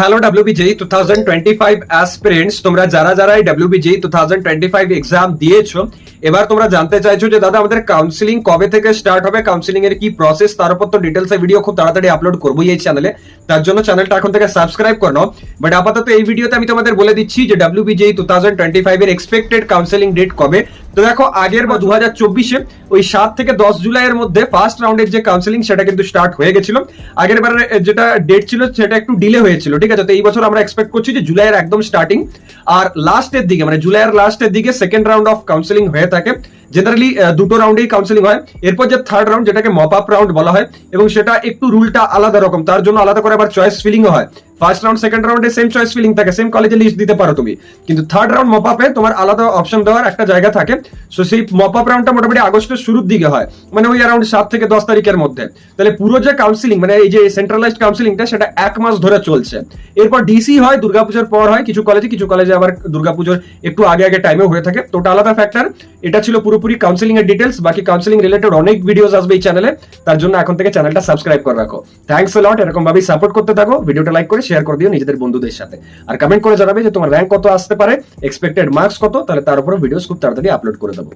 Hello WBJEE 2025 aspirants, তোমরা যারা যারা এই WBJEE 2025 এক্সাম দিয়েছো, এবার তোমরা জানতে চাইছো যে দাদা আমাদের কাউন্সিলিং কবে থেকে স্টার্ট হবে, কাউন্সিলিং এর কি প্রসেস, তার উপর তো ডিটেলসে ভিডিও খুব তাড়াতাড়ি আপলোড করবোই এই চ্যানেলে। তার জন্য চ্যানেলটা এখন থেকে সাবস্ক্রাইব করে নাও। বাট আপাতত এই ভিডিওতে আমি তোমাদের বলে দিচ্ছি যে WBJEE 2025 এর এক্সপেক্টেড কাউন্সিলিং ডেট কবে। তো দেখো, আগের বা 2024-এ ওই 7 থেকে 10 জুলাইয়ের মধ্যে ফার্স্ট রাউন্ডের যে কাউন্সিলিং সেটা কিন্তু স্টার্ট হয়ে গেছিল। আগের বারে যেটা ডেট ছিল সেটা একটু ডিলে হয়েছিল, ঠিক আছে। তো এই বছর আমরা এক্সপেক্ট করছি যে জুলাইয়ের একদম স্টার্টিং আর লাস্টের দিকে, মানে জুলাইয়ের লাস্টের দিকে সেকেন্ড রাউন্ড অফ কাউন্সিলিং হয়ে থাকে। জেনারেলি দুটো রাউন্ডেই কাউন্সিলিং হয়। এরপর যে থার্ড রাউন্ড, যেটাকে মপ আপ রাউন্ড বলা হয়, এবং সেটা একটু রুলটা আলাদা রকম, তার জন্য আলাদা করে আবার চয়েস ফিলিংও হয়। ফার্স্ট রাউন্ড সেকেন্ড রাউন্ডে সেম চয়েস ফিলিং থাকে, সেম কলেজে লিস্ট দিতে পারো তুমি, কিন্তু থার্ড রাউন্ড মপ আপে তোমার আলাদা অপশন দেওয়ার একটা জায়গা থাকে। সো সেই মপ আপ রাউন্ডটা মোটামুটি আগস্টের শুরুর দিকে হয়, মানে ওই অ্যারাউন্ড 7 থেকে 10 তারিখের মধ্যে। তাহলে পুরো যে কাউন্সিলিং, মানে এই যে সেন্ট্রালাইজড কাউন্সিলিংটা, সেটা 1 মাস ধরে চলছে। এরপর ডিসি হয়, দুর্গাপুজোর পর হয় কিছু কলেজে আবার দুর্গাপুজোর একটু আগে আগে টাইমেও হয়ে থাকে। তো ওটা আলাদা ফ্যাক্টর। এটা ছিল পুরোপুরি কাউন্সিলিং এর ডিটেলস। বাকি কাউন্সিলিং রিলেটেড অনেক ভিডিওস আসবে এই চ্যানেলে, তার জন্য এখন থেকে চ্যানেলটা সাবস্ক্রাইব করে রাখো। থ্যাঙ্কস আ লট, এরকম ভাবেই সাপোর্ট করতে থাকো। ভিডিওটা লাইক করে শেয়ার করে দিও নিজেদের বন্ধুদের সাথে, আর কমেন্ট করে জানাবে যে তোমার র্যাঙ্ক কত আসতে পারে, এক্সপেক্টেড মার্কস কত, তাহলে তার উপরে ভিডিওস খুব তাড়াতাড়ি আপলোড করে দেবো।